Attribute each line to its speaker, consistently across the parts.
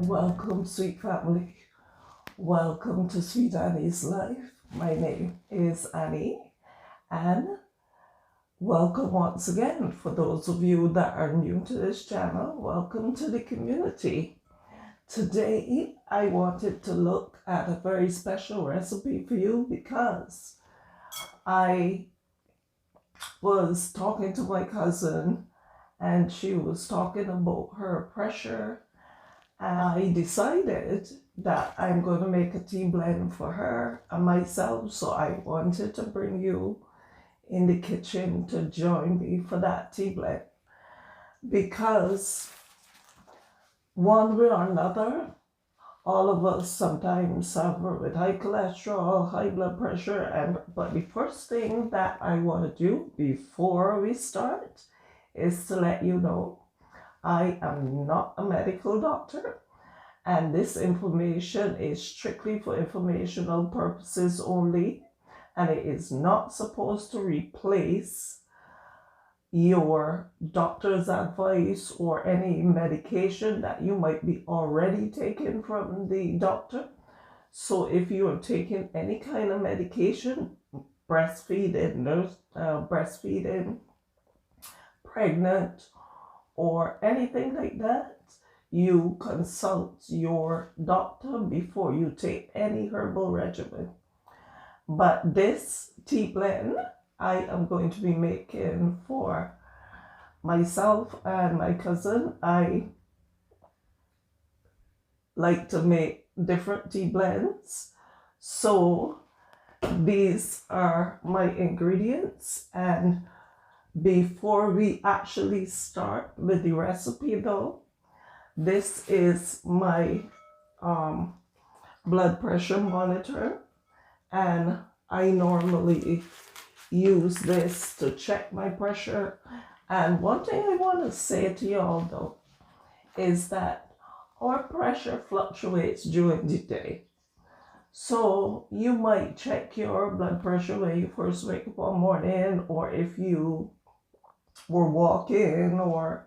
Speaker 1: Welcome, sweet family. Welcome to Sweet Annie's Life. My name is Annie, and welcome once again. For those of you that are new to this channel, welcome to the community. Today, I wanted to look at a very special recipe for you because I was talking to my cousin and she was talking about her pressure. I decided that I'm going to make a tea blend for her and myself, so I wanted to bring you in the kitchen to join me for that tea blend. Because one way or another, all of us sometimes suffer with high cholesterol, high blood pressure, but the first thing that I want to do before we start is to let you know I am not a medical doctor, and this information is strictly for informational purposes only, and it is not supposed to replace your doctor's advice or any medication that you might be already taking from the doctor. So if you are taking any kind of medication, breastfeeding, pregnant, or anything like that, you consult your doctor before you take any herbal regimen. But this tea blend I am going to be making for myself and my cousin. I like to make different tea blends, so these are my ingredients. And before we actually start with the recipe though, this is my blood pressure monitor, and I normally use this to check my pressure. And one thing I want to say to y'all though is that our pressure fluctuates during the day. So you might check your blood pressure when you first wake up one morning, or if you were walking or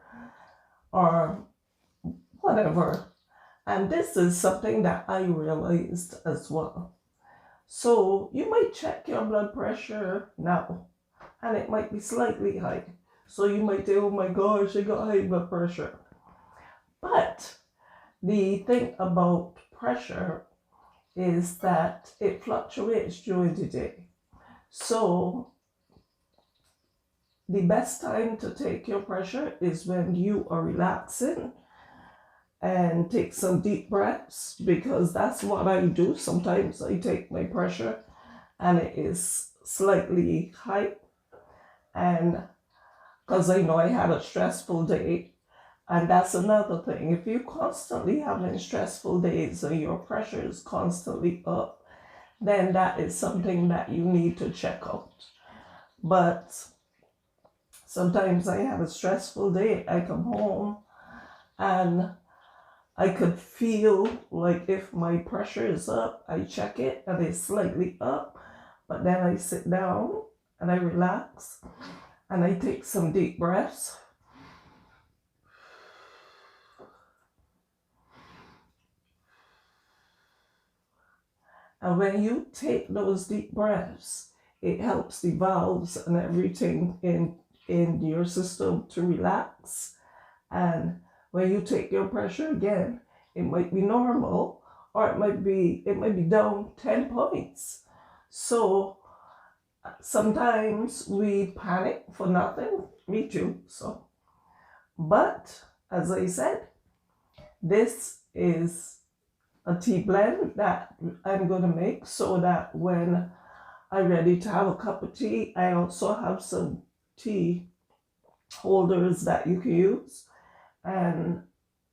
Speaker 1: whatever. And this is something that I realized as well. So you might check your blood pressure now and it might be slightly high. So you might say, oh my gosh, I got high blood pressure. But the thing about pressure is that it fluctuates during the day. So the best time to take your pressure is when you are relaxing, and take some deep breaths, because that's what I do. Sometimes I take my pressure and it is slightly high, and because I know I had a stressful day. And that's another thing. If you're constantly having stressful days and your pressure is constantly up, then that is something that you need to check out. But sometimes I have a stressful day, I come home and I could feel like if my pressure is up, I check it and it's slightly up, but then I sit down and I relax and I take some deep breaths. And when you take those deep breaths, it helps the valves and everything in your system to relax. And when you take your pressure again, it might be normal, or it might be down 10 points. So sometimes we panic for nothing. Me too. So, but as I said, this is a tea blend that I'm going to make so that when I'm ready to have a cup of tea, I also have some tea holders that you can use. And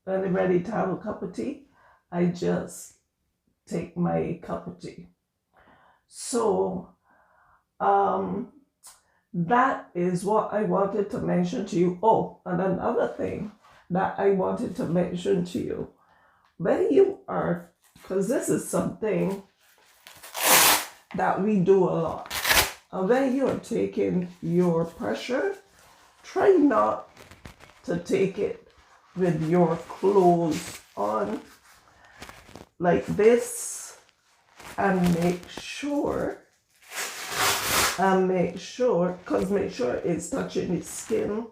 Speaker 1: when I'm ready to have a cup of tea, I just take my cup of tea. So that is what I wanted to mention to you. Oh, and another thing that I wanted to mention to you, when you are, because this is something that we do a lot, and when you are taking your pressure, try not to take it with your clothes on, like this and make sure, because make sure it's touching the skin,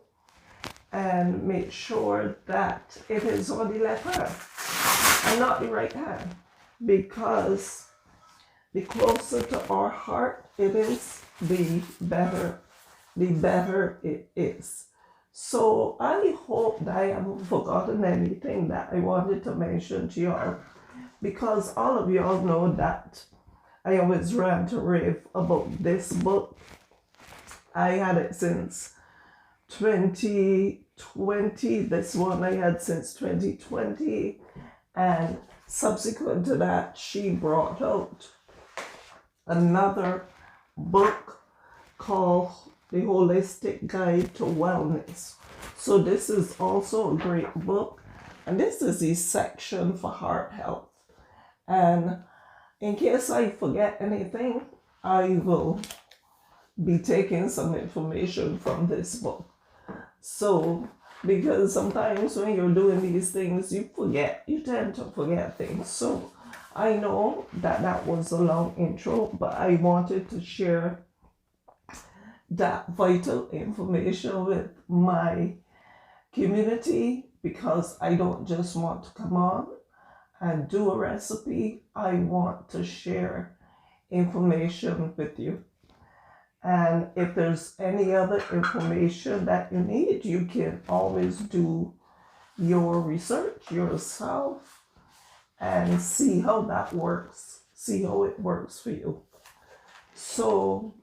Speaker 1: and make sure that it is on the left hand and not the right hand, because the closer to our heart it is, the better it is. So I hope that I haven't forgotten anything that I wanted to mention to y'all, because all of y'all know that I always rant and rave about this book. I had it since 2020. This one I had since 2020. And subsequent to that, she brought out another book called The Holistic Guide to Wellness. So this is also a great book. And this is the section for heart health. And in case I forget anything, I will be taking some information from this book. So, because sometimes when you're doing these things, you tend to forget things. So, I know that was a long intro, but I wanted to share that vital information with my community, because I don't just want to come on and do a recipe. I want to share information with you. And if there's any other information that you need, you can always do your research yourself and see how that works, see how it works for you. So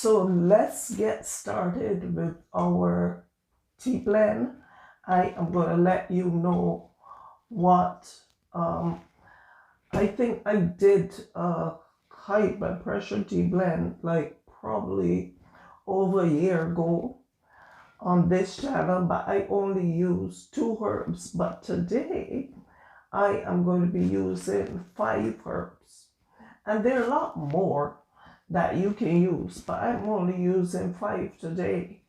Speaker 1: let's get started with our tea blend. I am going to let you know what I think I did high blood pressure tea blend like probably over a year ago on this channel, but I only use 2 herbs. But today I am going to be using 5 herbs, and there are a lot more that you can use, but I'm only using 5 today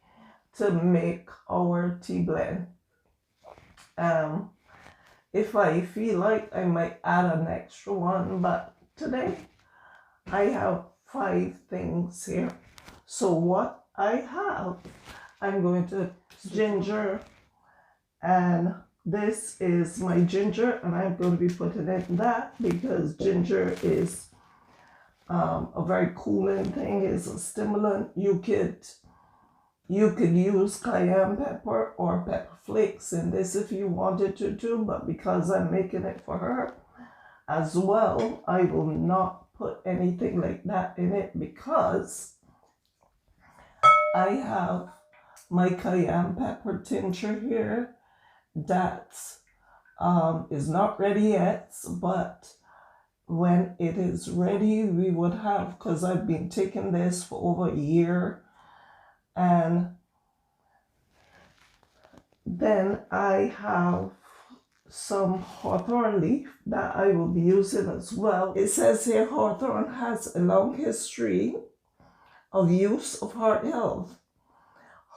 Speaker 1: to make our tea blend. If I feel like, I might add an extra one, but today I have 5 things here. So what I have, I'm going to ginger, and this is my ginger, and I'm going to be putting in that because ginger is a very cooling thing. It's a stimulant. You could use cayenne pepper or pepper flakes in this if you wanted to too, but because I'm making it for her as well, I will not put anything like that in it, because I have my cayenne pepper tincture here that is not ready yet, but when it is ready, we would have, because I've been taking this for over a year. And then I have some hawthorn leaf that I will be using as well. It says here hawthorn has a long history of use of heart health.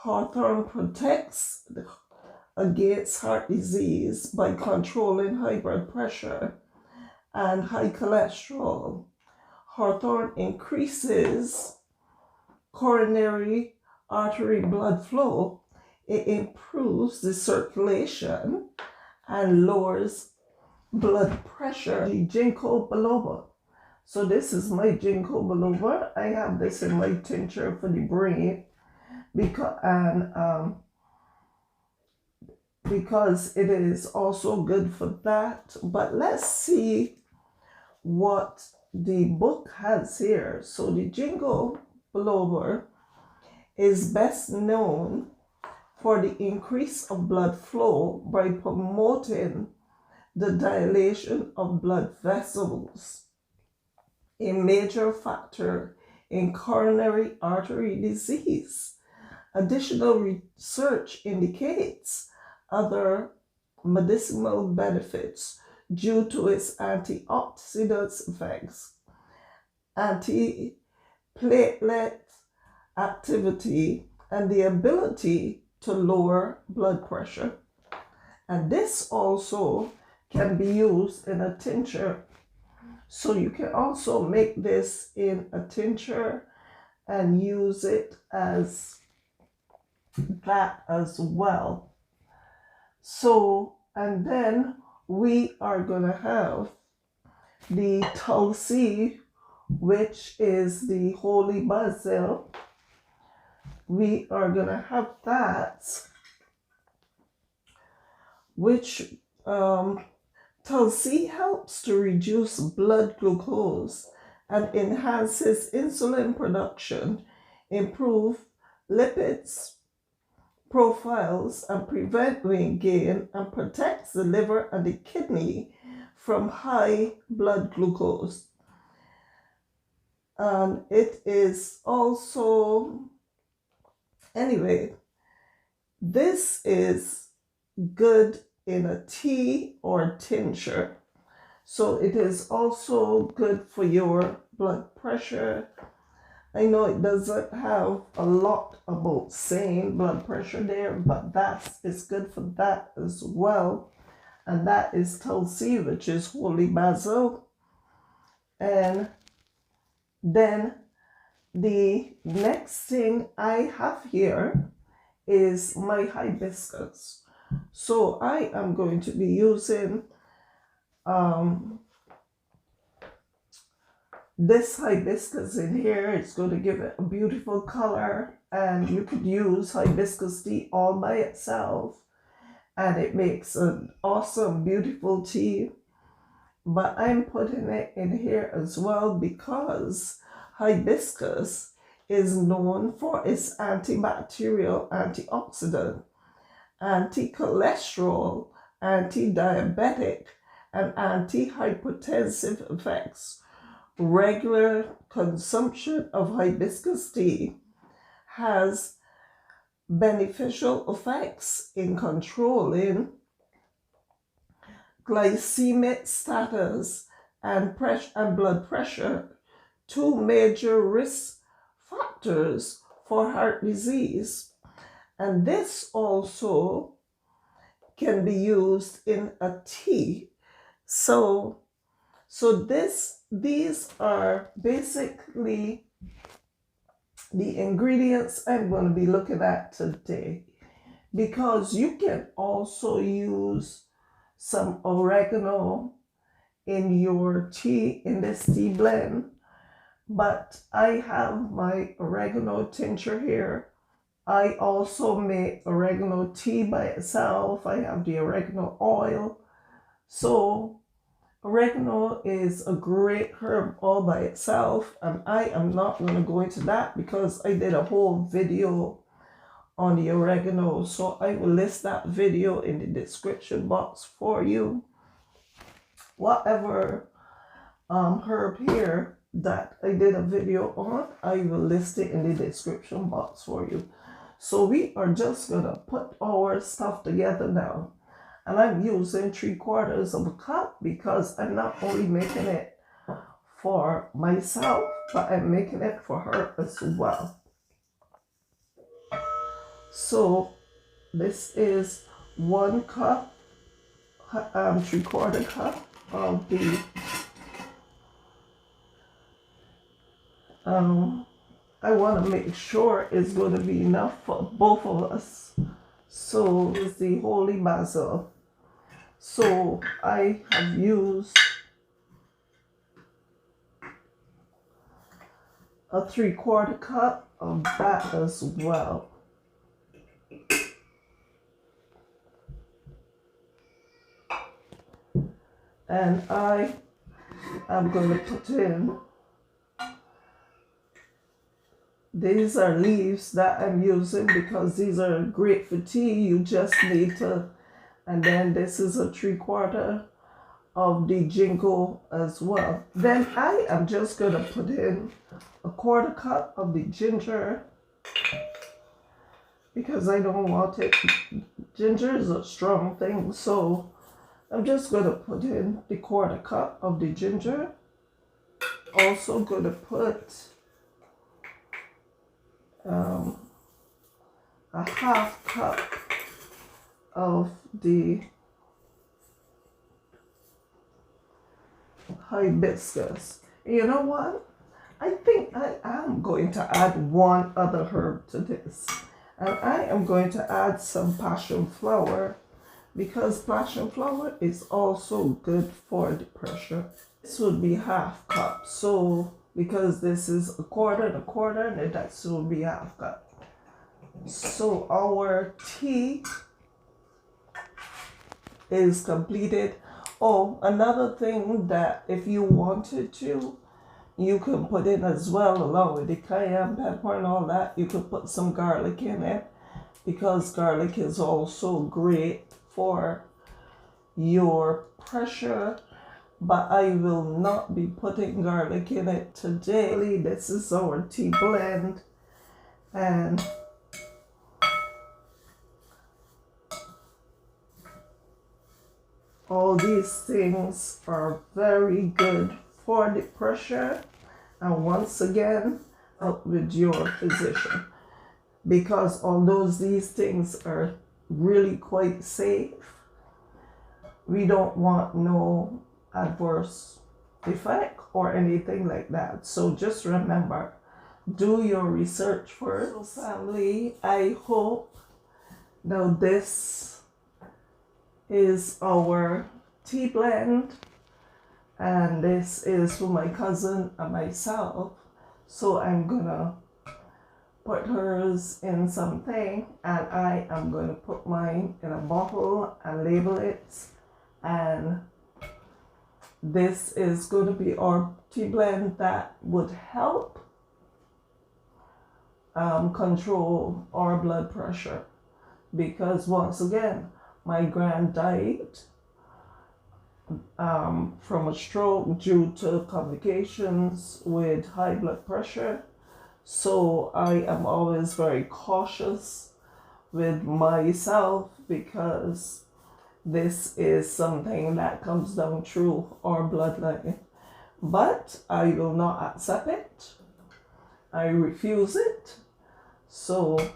Speaker 1: Hawthorn protects against heart disease by controlling high blood pressure and high cholesterol. Hawthorn increases coronary artery blood flow. It improves the circulation and lowers blood pressure. The ginkgo biloba. So this is my ginkgo biloba. I have this in my tincture for the brain because it is also good for that. But let's see what the book has here. So the ginkgo biloba is best known for the increase of blood flow by promoting the dilation of blood vessels, a major factor in coronary artery disease. Additional research indicates other medicinal benefits due to its antioxidant effects, anti-platelet activity, and the ability to lower blood pressure. And this also can be used in a tincture. So you can also make this in a tincture and use it as that as well. So, and then we are going to have the tulsi, which is the holy basil. We are going to have that, which tulsi helps to reduce blood glucose and enhances insulin production, improve lipids profiles, and prevent weight gain, and protects the liver and the kidney from high blood glucose. And it is also, anyway, this is good in a tea or tincture. So it is also good for your blood pressure. I know it doesn't have a lot about saying blood pressure there, but that is good for that as well. And that is tulsi, which is holy basil. And then the next thing I have here is my hibiscus. So I am going to be using this hibiscus in here. It's going to give it a beautiful color, and you could use hibiscus tea all by itself, and it makes an awesome, beautiful tea. But I'm putting it in here as well because hibiscus is known for its antibacterial, antioxidant, anti-cholesterol, anti-diabetic, and anti-hypertensive effects. Regular consumption of hibiscus tea has beneficial effects in controlling glycemic status and blood pressure, two major risk factors for heart disease. And this also can be used in a tea. So these are basically the ingredients I'm going to be looking at today, because you can also use some oregano in your tea, in this tea blend. But I have my oregano tincture here. I also make oregano tea by itself. I have the oregano oil. So oregano is a great herb all by itself, and I am not going to go into that because I did a whole video on the oregano. So I will list that video in the description box for you. Whatever herb here that I did a video on, I will list it in the description box for you. So we are just going to put our stuff together now. And I'm using 3/4 cup because I'm not only making it for myself, but I'm making it for her as well. So this is 1 cup, 3/4 cup of the I want to make sure it's going to be enough for both of us. So it's the holy basil. So I have used a 3/4 cup of that as well. And I am going to put in, these are leaves that I'm using because these are great for tea. You just need to, and then this is a 3/4 of the ginkgo as well. Then I am just going to put in a 1/4 cup of the ginger because I don't want it. Ginger is a strong thing, so I'm just going to put in the 1/4 cup of the ginger. Also going to put a 1/2 cup of the hibiscus. You know what? I think I am going to add one other herb to this. And I am going to add some passion flower because passion flower is also good for the pressure. This would be half cup. So because this is a quarter and a quarter, and that will be half cup. So our tea is completed. Oh, another thing that if you wanted to, you can put in as well, along with the cayenne pepper and all that, you could put some garlic in it because garlic is also great for your pressure. But I will not be putting garlic in it today. This is our tea blend, and all these things are very good for the pressure. And once again, help with your physician, because although these things are really quite safe, we don't want no adverse effect or anything like that. So just remember, do your research first. So family, I hope now this is our tea blend, and this is for my cousin and myself. So I'm gonna put hers in something, and I am gonna put mine in a bottle and label it. And this is going to be our tea blend that would help control our blood pressure, because once again, my grand died from a stroke due to complications with high blood pressure. So I am always very cautious with myself, because this is something that comes down through our bloodline. But I will not accept it. I refuse it. So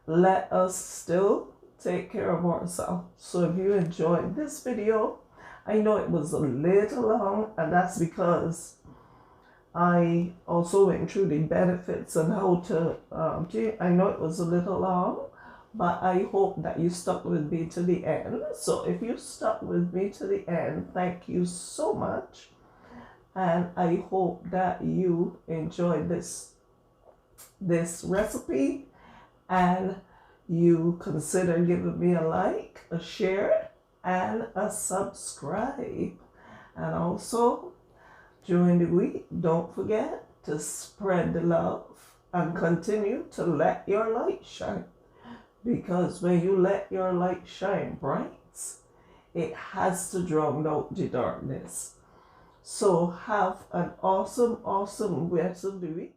Speaker 1: let us still take care of ourselves. So if you enjoyed this video, I know it was a little long, and that's because I also went through the benefits and how to, I know it was a little long, but I hope that you stuck with me to the end. So if you stuck with me to the end, thank you so much. And I hope that you enjoyed this recipe, and you consider giving me a like, a share, and a subscribe. And also, during the week, don't forget to spread the love and continue to let your light shine. Because when you let your light shine bright, it has to drown out the darkness. So have an awesome rest of the week.